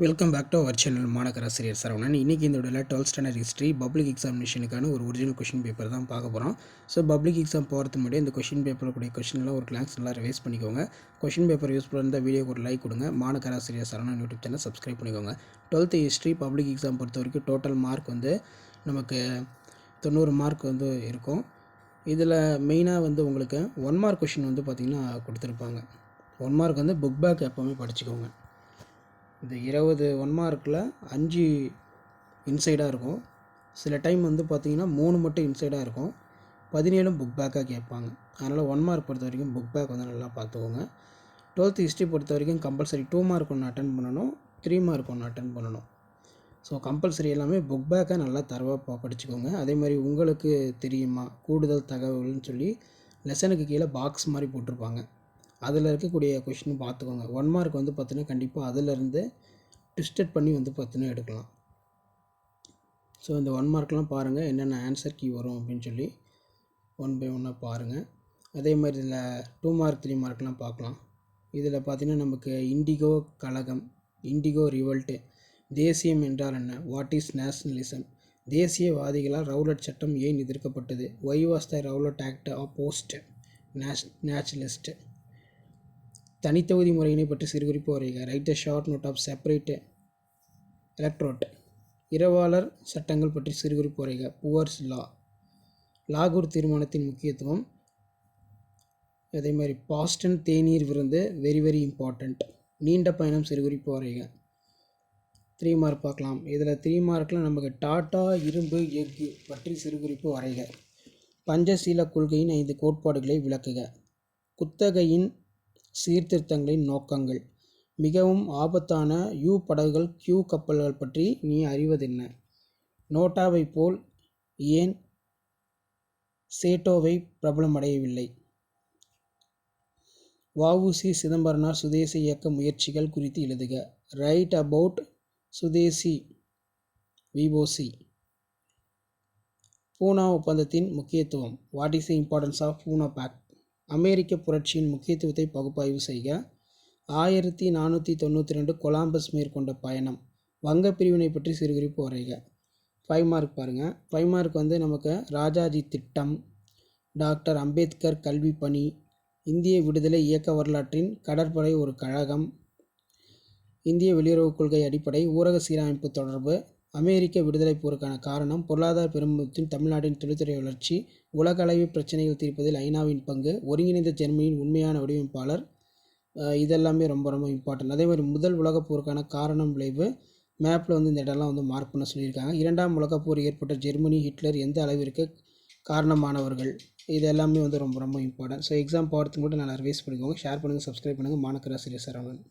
Welcome back to our channel மாணக்கராசிரியர் சரவணன். இன்றைக்கி இந்த வீடியோவில் 12th ஸ்டாண்டர்ட் ஹிஸ்ட்ரி பப்ளிக் எக்ஸாமினேஷனுக்கான ஒரு ஒரிஜினல் கொஷின் பேப்பர் தான் பார்க்க போகிறோம். ஸோ பப்ளிக் எக்ஸாம் போகிறதுக்கு முன்னாடி இந்த கொஷின் பேப்பருடைய கொஷின்லாம் ஒரு கிளாஸ் நல்லா ரிவைஸ் பண்ணிக்கோங்க. கொஷின் பேப்பர் யூஸ்ஃபுல்லாக இருந்தால் வீடியோக்கு ஒரு லைக் கொடுங்க. மாணக்கராசிரியர் சரவணன் யூடியூப் சேனல் சப்ஸ்கிரைப் பண்ணிக்கோங்க. 12th ஹிஸ்ட்ரி பப்ளிக் எக்ஸாம் பொறுத்த வரைக்கும் டோட்டல் மார்க் வந்து நமக்கு 90 மார்க் வந்து இருக்கும். இதில் மெயினாக வந்து உங்களுக்கு 1 மார்க் கொஷின் வந்து பார்த்திங்கன்னா கொடுத்துருப்பாங்க. 1 மார்க் வந்து புக் பேக் எப்போவுமே படிச்சுக்கோங்க. இந்த 20 1 மார்க்கில் 5 இன்சைடாக இருக்கும். சில டைம் வந்து பார்த்திங்கன்னா 3 மட்டும் இன்சைடாக இருக்கும். 17 புக் பேக்காக கேட்பாங்க. அதனால் 1 மார்க் பொறுத்த வரைக்கும் புக் பேக் வந்து நல்லா பார்த்துக்கோங்க. 12th ஹிஸ்ட்ரி பொறுத்த வரைக்கும் கம்பல்சரி 2 மார்க் ஒன்று அட்டன் பண்ணணும், 3 மார்க் ஒன்று அட்டன் பண்ணணும். ஸோ கம்பல்சரி எல்லாமே புக் பேக்கை நல்லா தரவாக படிச்சுக்கோங்க. அதே மாதிரி உங்களுக்கு தெரியுமா கூடுதல் தகவல்னு சொல்லி லெசனுக்கு கீழே பாக்ஸ் மாதிரி போட்டிருப்பாங்க. அதில் இருக்கக்கூடிய கொஷின் பார்த்துக்கோங்க. 1 மார்க் வந்து பார்த்தீங்கன்னா கண்டிப்பாக அதிலேருந்து ட்விஸ்டட் பண்ணி வந்து பார்த்தீங்கன்னா எடுக்கலாம். ஸோ இந்த 1 மார்க்லாம் பாருங்கள் என்னென்ன ஆன்சர் கீ வரும் அப்படின்னு சொல்லி 1 பை 1 பாருங்கள். அதே மாதிரி இதில் 2 மார்க் 3 மார்க்லாம் பார்க்கலாம். இதில் பார்த்திங்கன்னா நமக்கு இண்டிகோ கழகம், இண்டிகோ ரிவல்ட்டு, தேசியம் என்றால் என்ன, வாட் இஸ் நேஷ்னலிசம், தேசியவாதிகளால் ரவுலட் சட்டம் ஏன் எதிர்க்கப்பட்டது, why was the Rowlatt act opposed nationalist, தனித்தொகுதி முறையினை பற்றி சிறுகுறிப்பு வரைக, write a short note of separate electorate, இரவாளர் சட்டங்கள் பற்றி சிறுகுறிப்பு வரைக, புவர்ஸ் லா, லாகூர் தீர்மானத்தின் முக்கியத்துவம், அதே மாதிரி பாஸ்டன் தேநீர் விருந்து வெரி வெரி இம்பார்ட்டண்ட், நீண்ட பயணம் சிறுகுறிப்பு வரைக. 3 மார்க் பார்க்கலாம். இதில் 3 மார்க்கில் நமக்கு டாட்டா இரும்பு எஃகு பற்றி சிறுகுறிப்பு வரைக, பஞ்சசீல கொள்கையின் 5 கோட்பாடுகளை விளக்குக, குத்தகையின் சீர்திருத்தங்களின் நோக்கங்கள், மிகவும் ஆபத்தான யூ படகுகள் கியூ கப்பல்கள் பற்றி நீ அறிவதென்ன, நோட்டாவை போல் ஏன் சேட்டோவை பிரபலமடையவில்லை, வ.உ.சி. சிதம்பரனார் சுதேசி இயக்க முயற்சிகள் குறித்து எழுதுக, ரைட் அபவுட் சுதேசி விஓசி, பூனா ஒப்பந்தத்தின் முக்கியத்துவம், what is the importance of Poona pact, அமெரிக்க புரட்சியின் முக்கியத்துவத்தை பகுப்பாய்வு செய்க, 1492 கொலம்பஸ் மேற்கொண்ட பயணம், வங்க பிரிவினை பற்றி சிறுகுறிப்பு வரைக. 5 மார்க் பாருங்கள். 5 மார்க் வந்து நமக்கு ராஜாஜி திட்டம், டாக்டர் அம்பேத்கர் கல்வி பணி, இந்திய விடுதலை இயக்க வரலாற்றின் கடற்படை ஒரு கழகம், இந்திய வெளியுறவு கொள்கை அடிப்படை, ஊரக சீரமைப்பு தொடர்பு, அமெரிக்க விடுதலை போருக்கான காரணம், பொருளாதார பெரும்பத்தின் தமிழ்நாட்டின் தொழில்துறை வளர்ச்சி, உலக அளவில் பிரச்சனைகள் தீர்ப்பதில் ஐநாவின் பங்கு, ஒருங்கிணைந்த ஜெர்மனியின் உண்மையான வடிவமைப்பாளர், இதெல்லாமே ரொம்ப ரொம்ப இம்பார்ட்டன்ட். அதே மாதிரி முதல் உலகப் போருக்கான காரணம் விளைவு மேப்பில் வந்து இந்த இடம்லாம் வந்து மார்க் பண்ண சொல்லியிருக்காங்க. 2ஆம் உலகப்போர் ஏற்பட்ட ஜெர்மனி, ஹிட்லர் எந்த அளவிற்கு காரணமானவர்கள், இது எல்லாமே வந்து ரொம்ப ரொம்ப இம்பார்ட்டன்ட். ஸோ எக்ஸாம் போகிறதுக்கு மட்டும் நல்லா ரிவைஸ் பண்ணிக்கோங்க. ஷேர் பண்ணுங்கள், சப்ஸ்கிரைப் பண்ணுங்கள். மாணக்கராசிரியர் சரவணன்.